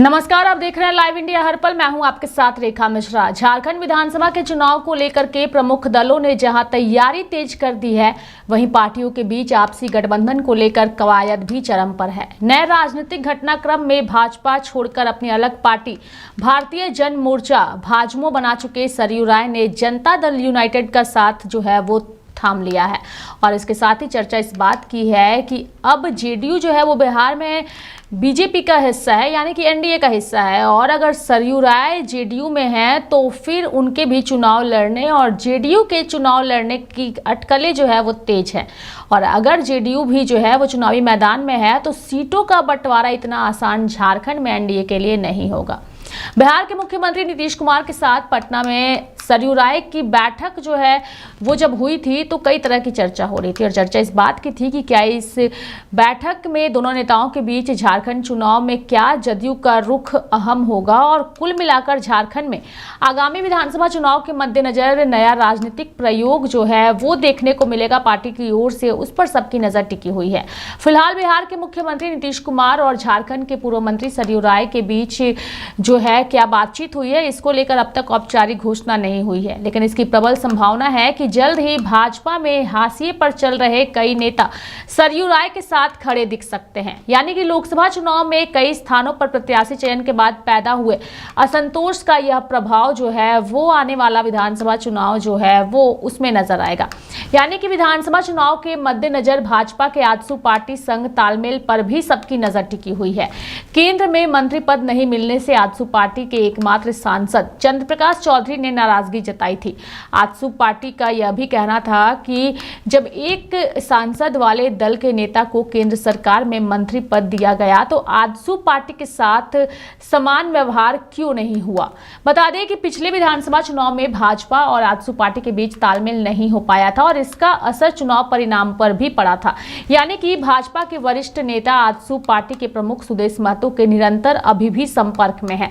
नमस्कार, आप देख रहे हैं लाइव इंडिया हर पल। मैं हूं आपके साथ रेखा मिश्रा। झारखंड विधानसभा के चुनाव को लेकर के प्रमुख दलों ने जहां तैयारी तेज कर दी है, वहीं पार्टियों के बीच आपसी गठबंधन को लेकर कवायद भी चरम पर है। नए राजनीतिक घटनाक्रम में भाजपा छोड़कर अपनी अलग पार्टी भारतीय जन मोर्चा भाजमो बना चुके सरयू राय ने जनता दल यूनाइटेड का साथ जो है वो थाम लिया है। और इसके साथ ही चर्चा इस बात की है कि अब जेडीयू जो है वो बिहार में बीजेपी का हिस्सा है, यानी कि एनडीए का हिस्सा है। और अगर सरयू राय जेडीयू में है तो फिर उनके भी चुनाव लड़ने और जेडीयू के चुनाव लड़ने की अटकलें जो है वो तेज है। और अगर जेडीयू भी जो है वो चुनावी मैदान में है तो सीटों का बंटवारा इतना आसान झारखंड में एनडीए के लिए नहीं होगा। बिहार के मुख्यमंत्री नीतीश कुमार के साथ पटना में सरयू राय की बैठक जो है वो जब हुई थी तो कई तरह की चर्चा हो रही थी। और चर्चा इस बात की थी कि क्या इस बैठक में दोनों नेताओं के बीच झारखंड चुनाव में क्या जदयू का रुख अहम होगा। और कुल मिलाकर झारखंड में आगामी विधानसभा चुनाव के मद्देनजर नया राजनीतिक प्रयोग जो है वो देखने को मिलेगा पार्टी की ओर से, उस पर सबकी नजर टिकी हुई है। फिलहाल बिहार के मुख्यमंत्री नीतीश कुमार और झारखंड के पूर्व मंत्री सरयू राय के बीच जो है क्या बातचीत हुई है, इसको लेकर अब तक औपचारिक घोषणा नहीं हुई है। लेकिन इसकी प्रबल संभावना है कि जल्द ही भाजपा में हाशिए पर चल रहे कई नेता सरयू राय के साथ खड़े दिख सकते हैं। यानी कि लोकसभा चुनाव में कई स्थानों पर प्रत्याशी चयन के बाद पैदा हुए असंतोष का यह प्रभाव जो है वो आने वाला विधानसभा चुनाव जो है वो उसमें नजर आएगा। यानी कि विधानसभा चुनाव के मद्देनजर भाजपा के आजसू पार्टी संग तालमेल पर भी सबकी नजर टिकी हुई है। केंद्र में मंत्री पद नहीं मिलने से आजसू पार्टी के एकमात्र सांसद चंद्र प्रकाश चौधरी ने नाराजगी जताई थी। आजसू पार्टी का यह भी कहना था कि जब एक सांसद वाले दल के नेता को केंद्र सरकार में मंत्री पद दिया गया तो आजसू पार्टी के साथ समान व्यवहार क्यों नहीं हुआ। बता दें कि पिछले विधानसभा चुनाव में भाजपा और आजसू पार्टी के बीच तालमेल नहीं हो पाया था और इसका असर चुनाव परिणाम पर भी पड़ा था। यानी कि भाजपा के वरिष्ठ नेता आजसू पार्टी के प्रमुख सुदेश महतो के निरंतर अभी भी संपर्क में है।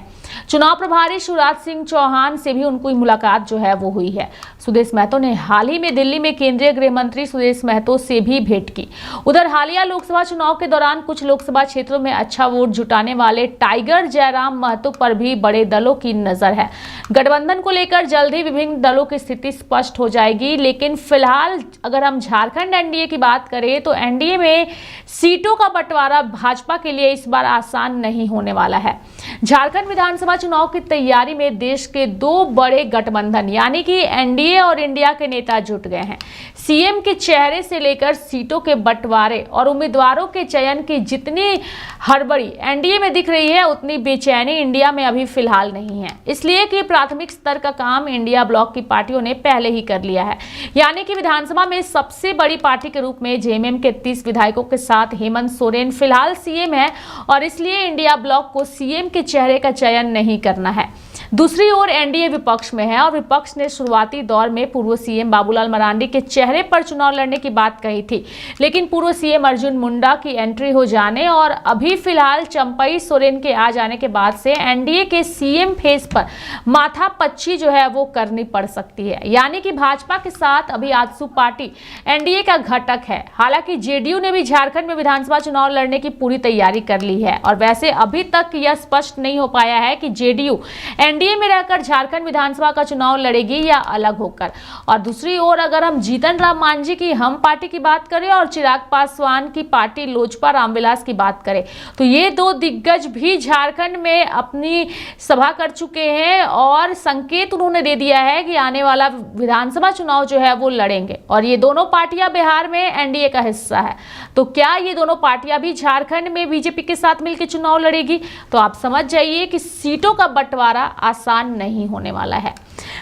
चुनाव प्रभारी शिवराज सिंह चौहान से भी उनकी मुलाकात जो है वो हुई है। सुदेश महतो ने हाल ही में दिल्ली में केंद्रीय गृह मंत्री सुदेश महतो से भी भेंट की। उधर हालिया लोकसभा चुनाव के दौरान कुछ लोकसभा क्षेत्रों में अच्छा वोट जुटाने वाले टाइगर जयराम महतो पर भी बड़े दलों की नजर है। गठबंधन को लेकर जल्द ही विभिन्न दलों की स्थिति स्पष्ट हो जाएगी। लेकिन फिलहाल अगर हम झारखंड एनडीए की बात करें तो एनडीए में सीटों का बंटवारा भाजपा के लिए इस बार आसान नहीं होने वाला है। झारखंड विधानसभा चुनाव की तैयारी में देश के दो बड़े गठबंधन यानी कि एनडीए और इंडिया के नेता जुट गए हैं। सीएम के चेहरे से लेकर सीटों के बंटवारे और उम्मीदवारों के चयन की जितनी हड़बड़ी एनडीए में दिख रही है उतनी बेचैनी इंडिया में अभी फिलहाल नहीं है। इसलिए कि प्राथमिक स्तर का काम इंडिया ब्लॉक की पार्टियों ने पहले ही कर लिया है। यानी कि विधानसभा में सबसे बड़ी पार्टी के रूप में जेएमएम के 30 विधायकों के साथ हेमंत सोरेन फिलहाल सीएम है और इसलिए इंडिया ब्लॉक को सीएम के चेहरे का चयन नहीं करना है। दूसरी ओर एनडीए विपक्ष में है और विपक्ष ने शुरुआती दौर में पूर्व सीएम बाबूलाल मरांडी के चेहरे पर चुनाव लड़ने की बात कही थी। लेकिन पूर्व सीएम अर्जुन मुंडा की एंट्री हो जाने और अभी फिलहाल चंपई सोरेन के आ जाने के बाद से एनडीए के सीएम फेस पर माथापच्ची जो है वो करनी पड़ सकती है। यानी कि भाजपा के साथ अभी आजसू पार्टी एनडीए का घटक है। हालांकि जेडीयू ने भी झारखंड में विधानसभा चुनाव लड़ने की पूरी तैयारी कर ली है और वैसे अभी तक यह स्पष्ट नहीं हो पाया है कि जेडीयू एनडीए में रहकर झारखंड विधानसभा का चुनाव लड़ेगी या अलग होकर। और दूसरी ओर अगर हम जीतन राम मांझी की हम पार्टी की बात करें और चिराग पासवान की पार्टी लोजपा रामविलास की बात करें तो ये दो दिग्गज भी झारखंड में अपनी सभा कर चुके हैं और संकेत उन्होंने दे दिया है कि आने वाला विधानसभा चुनाव जो है वो लड़ेंगे। और ये दोनों पार्टियां बिहार में एनडीए का हिस्सा है। तो क्या ये दोनों पार्टियां भी झारखंड में बीजेपी के साथ मिलकर चुनाव लड़ेगी? तो आप समझ जाइए कि सीटों का बंटवारा आसान नहीं होने वाला है।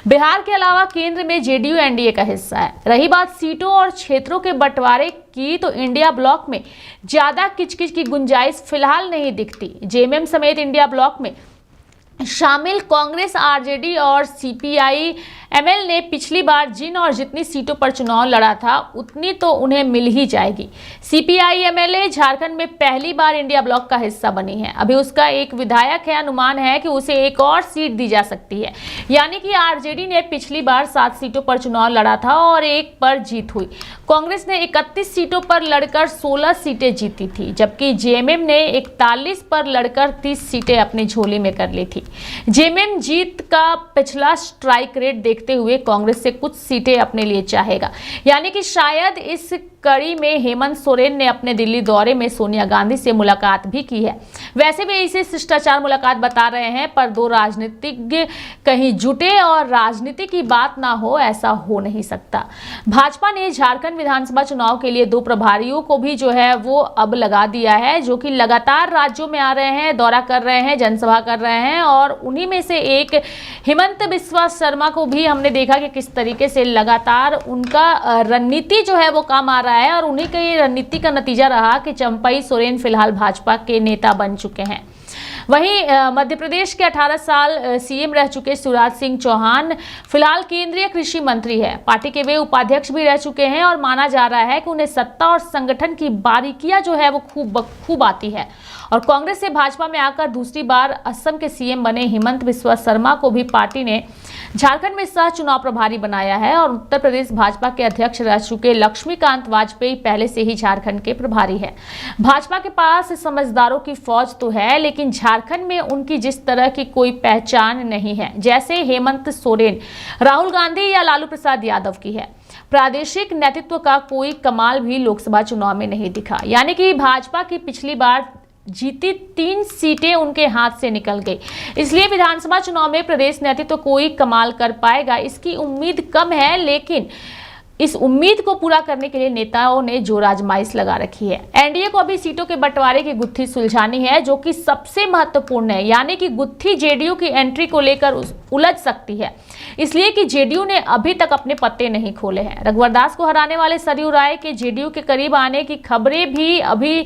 बिहार के अलावा केंद्र में जेडीयू एनडीए का हिस्सा है। रही बात सीटों और क्षेत्रों के बंटवारे की तो इंडिया ब्लॉक में ज्यादा किचकिच की गुंजाइश फिलहाल नहीं दिखती। जेएमएम समेत इंडिया ब्लॉक में शामिल कांग्रेस, आरजेडी और सीपीआई एमएल ने पिछली बार जिन और जितनी सीटों पर चुनाव लड़ा था उतनी तो उन्हें मिल ही जाएगी। सीपीआई एमएलए झारखंड में पहली बार इंडिया ब्लॉक का हिस्सा बनी है। अभी उसका एक विधायक है, अनुमान है कि उसे एक और सीट दी जा सकती है। यानी कि आरजेडी ने पिछली बार 7 सीटों पर चुनाव लड़ा था और 1 पर जीत हुई। कांग्रेस ने 31 सीटों पर लड़कर 16 सीटें जीती थी, जबकि जेएमएम ने 41 पर लड़कर 30 सीटें अपनी झोली में कर ली थी। जेएमएम जीत का पिछला स्ट्राइक रेट देखते हुए कांग्रेस से कुछ सीटें अपने लिए चाहेगा। यानी कि शायद इस कड़ी में हेमंत सोरेन ने अपने दिल्ली दौरे में सोनिया गांधी से मुलाकात भी की है। वैसे वे इसे शिष्टाचार मुलाकात बता रहे हैं, पर 2 राजनीतिज्ञ कहीं जुटे और राजनीति की बात ना हो, ऐसा हो नहीं सकता। भाजपा ने झारखंड विधानसभा चुनाव के लिए 2 प्रभारियों को भी जो है वो अब लगा दिया है, जो कि लगातार राज्यों में आ रहे हैं, दौरा कर रहे हैं, जनसभा कर रहे हैं। और उन्हीं में से एक हेमंत बिस्वा शर्मा को भी हमने देखा कि किस तरीके से लगातार उनका रणनीति जो है वो काम आ रहा है, और उन्हीं की रणनीति का नतीजा रहा कि चंपई सोरेन फिलहाल भाजपा के नेता बन चुके हैं। वहीं मध्य प्रदेश के 18 साल सीएम रह चुके शिवराज सिंह चौहान फिलहाल केंद्रीय कृषि मंत्री है। पार्टी के वे उपाध्यक्ष भी रह चुके हैं और माना जा रहा है कि उन्हें सत्ता और संगठन की बारीकियां जो है वो खूब आती है। और कांग्रेस से भाजपा में आकर दूसरी बार असम के सीएम बने हेमंत बिस्वा शर्मा को भी पार्टी ने झारखंड में सह चुनाव प्रभारी बनाया है। और उत्तर प्रदेश भाजपा के अध्यक्ष रह चुके लक्ष्मीकांत वाजपेयी पहले से ही झारखंड के प्रभारी है। भाजपा के पास समझदारों की फौज तो है, लेकिन झारखंड में उनकी जिस तरह की कोई पहचान नहीं है जैसे हेमंत सोरेन, राहुल गांधी या लालू प्रसाद यादव की है। प्रादेशिक नेतृत्व का कोई कमाल भी लोकसभा चुनाव में नहीं दिखा। यानी कि भाजपा की पिछली बार जीती 3 सीटें उनके हाथ से निकल गई। इसलिए विधानसभा चुनाव में प्रदेश नेतृत्व कोई कमाल कर पाएगा, इसकी उम्मीद कम है। लेकिन इस उम्मीद को पूरा करने के लिए नेताओं ने जोर आजमाइश लगा रखी है। एनडीए को अभी सीटों के बंटवारे की गुत्थी सुलझानी है, जो कि सबसे महत्वपूर्ण है। यानी कि गुत्थी जेडीयू की एंट्री को लेकर उलझ सकती है, इसलिए कि जेडीयू ने अभी तक अपने पत्ते नहीं खोले हैं। रघुवर दास को हराने वाले सरयू राय के जेडीयू के करीब आने की खबरें भी अभी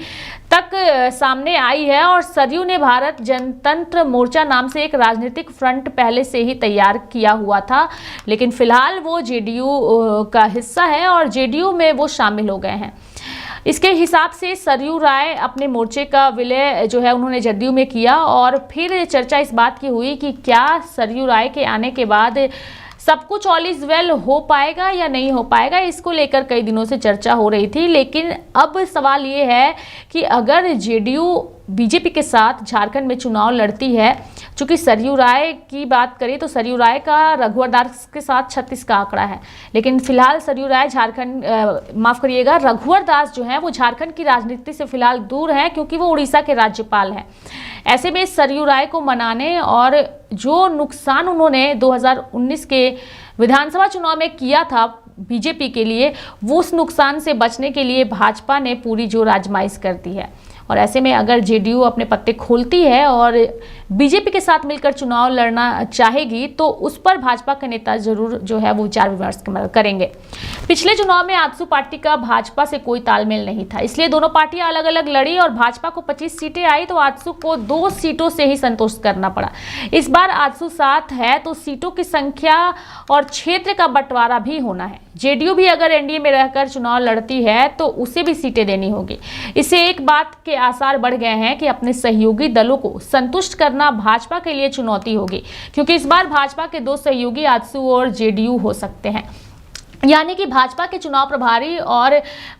तक सामने आई है। और सरयू ने भारत जनतंत्र मोर्चा नाम से एक राजनीतिक फ्रंट पहले से ही तैयार किया हुआ था, लेकिन फिलहाल वो जेडीयू का हिस्सा है और जेडीयू में वो शामिल हो गए हैं। इसके हिसाब से सरयू राय अपने मोर्चे का विलय जो है उन्होंने जदयू में किया। और फिर चर्चा इस बात की हुई कि क्या सरयू राय के आने के बाद सब कुछ ऑल इज वेल हो पाएगा या नहीं हो पाएगा, इसको लेकर कई दिनों से चर्चा हो रही थी। लेकिन अब सवाल ये है कि अगर जेडीयू बीजेपी के साथ झारखंड में चुनाव लड़ती है, चूंकि सरयू राय की बात करें तो सरयू राय का रघुवर दास के साथ 36 का आंकड़ा है, लेकिन फिलहाल सरयू राय रघुवर दास जो है वो झारखंड की राजनीति से फिलहाल दूर है, क्योंकि वो उड़ीसा के राज्यपाल हैं। ऐसे में सरयू राय को मनाने और जो नुकसान उन्होंने 2019 के विधानसभा चुनाव में किया था बीजेपी के लिए, वो उस नुकसान से बचने के लिए भाजपा ने पूरी जोर आजमाइश कर दी है। और ऐसे में अगर जेडीयू अपने पत्ते खोलती है और बीजेपी के साथ मिलकर चुनाव लड़ना चाहेगी, तो उस पर भाजपा के नेता जरूर जो है वो विचार विमर्श करेंगे। पिछले चुनाव में आजसू पार्टी का भाजपा से कोई तालमेल नहीं था, इसलिए दोनों पार्टियां अलग अलग लड़ी और भाजपा को 25 सीटें आई तो आजसू को 2 सीटों से ही संतोष करना पड़ा। इस बार आजसू 7 है तो सीटों की संख्या और क्षेत्र का बंटवारा भी होना है। जेडीयू भी अगर एनडीए में रहकर चुनाव लड़ती है तो उसे भी सीटें देनी होगी। इससे एक बात के आसार बढ़ गए हैं कि अपने सहयोगी दलों को संतुष्ट करना भाजपा के लिए चुनौती होगी, क्योंकि इस बार भाजपा के 2 सहयोगी आजसू और जेडीयू हो सकते हैं। यानी कि भाजपा के चुनाव प्रभारी और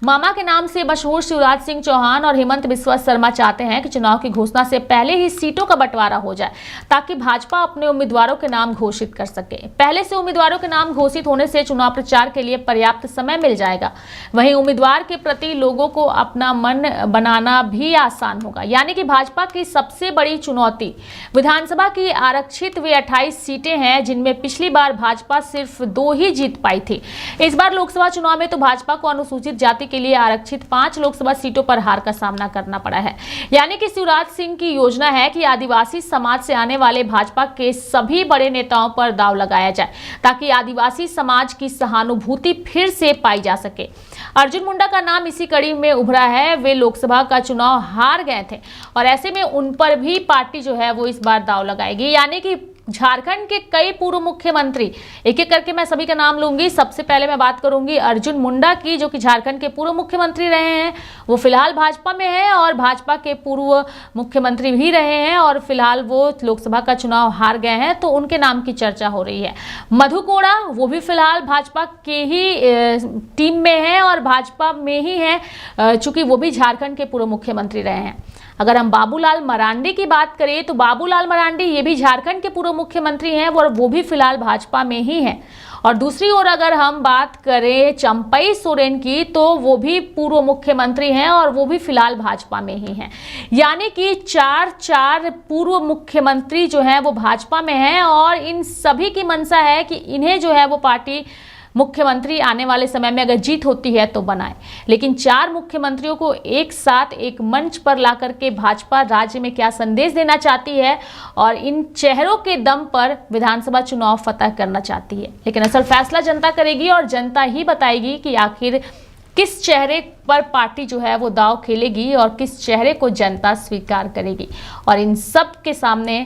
मामा के नाम से मशहूर शिवराज सिंह चौहान और हेमंत बिस्वा शर्मा चाहते हैं कि चुनाव की घोषणा से पहले ही सीटों का बंटवारा हो जाए, ताकि भाजपा अपने उम्मीदवारों के नाम घोषित कर सके। पहले से उम्मीदवारों के नाम घोषित होने से चुनाव प्रचार के लिए पर्याप्त समय मिल जाएगा। वहीं उम्मीदवार के प्रति लोगों को अपना मन बनाना भी आसान होगा। यानी कि भाजपा की सबसे बड़ी चुनौती विधानसभा की आरक्षित वे 28 सीटें हैं, जिनमें पिछली बार भाजपा सिर्फ 2 ही जीत पाई थी। इस बार लोकसभा चुनाव में तो भाजपा को अनुसूचित जाति के लिए आरक्षित 5 लोकसभा सीटों पर हार का सामना करना पड़ा है। यानी कि शिवराज सिंह की योजना है कि आदिवासी समाज से आने वाले भाजपा के सभी बड़े नेताओं पर दांव लगाया जाए, ताकि आदिवासी समाज की सहानुभूति फिर से पाई जा सके। अर्जुन मुंडा का नाम इसी कड़ी में उभरा है। वे लोकसभा का चुनाव हार गए थे और ऐसे में उन पर भी पार्टी जो है वो इस बार दांव लगाएगी। यानी कि झारखंड के कई पूर्व मुख्यमंत्री, एक एक करके मैं सभी का नाम लूंगी। सबसे पहले मैं बात करूंगी अर्जुन मुंडा की, जो कि झारखंड के पूर्व मुख्यमंत्री रहे हैं। वो फिलहाल भाजपा में है और भाजपा के पूर्व मुख्यमंत्री भी रहे हैं और फिलहाल वो लोकसभा का चुनाव हार गए हैं, तो उनके नाम की चर्चा हो रही है। मधु कोड़ा, वो भी फिलहाल भाजपा के ही टीम में है और भाजपा में ही है, चूंकि वो भी झारखंड के पूर्व मुख्यमंत्री रहे हैं। अगर हम बाबूलाल मरांडी की बात करें तो बाबूलाल मरांडी ये भी झारखंड के पूर्व मुख्यमंत्री हैं और वो भी फिलहाल भाजपा में ही हैं। और दूसरी ओर अगर हम बात करें चंपई सोरेन की, तो वो भी पूर्व मुख्यमंत्री हैं और वो भी फिलहाल भाजपा में ही हैं। यानी कि चार पूर्व मुख्यमंत्री जो हैं वो भाजपा में हैं और इन सभी की मंशा है कि इन्हें जो है वो पार्टी मुख्यमंत्री आने वाले समय में अगर जीत होती है तो बनाए। लेकिन 4 मुख्यमंत्रियों को एक साथ एक मंच पर ला करके भाजपा राज्य में क्या संदेश देना चाहती है और इन चेहरों के दम पर विधानसभा चुनाव फतह करना चाहती है। लेकिन असल फैसला जनता करेगी और जनता ही बताएगी कि आखिर किस चेहरे पर पार्टी जो है वो दांव खेलेगी और किस चेहरे को जनता स्वीकार करेगी। और इन सब के सामने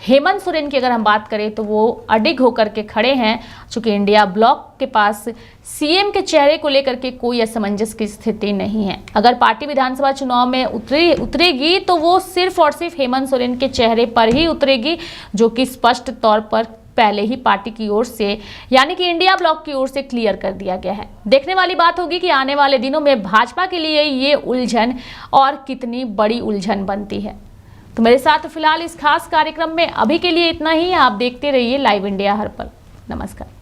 हेमंत सोरेन की अगर हम बात करें तो वो अडिग होकर के खड़े हैं, चूंकि इंडिया ब्लॉक के पास सीएम के चेहरे को लेकर के कोई असमंजस की स्थिति नहीं है। अगर पार्टी विधानसभा चुनाव में उतरेगी तो वो सिर्फ और सिर्फ हेमंत सोरेन के चेहरे पर ही उतरेगी, जो कि स्पष्ट तौर पर पहले ही पार्टी की ओर से यानी कि इंडिया ब्लॉक की ओर से क्लियर कर दिया गया है। देखने वाली बात होगी कि आने वाले दिनों में भाजपा के लिए ये उलझन और कितनी बड़ी उलझन बनती है। तो मेरे साथ फिलहाल इस खास कार्यक्रम में अभी के लिए इतना ही। आप देखते रहिए लाइव इंडिया हर पल। नमस्कार।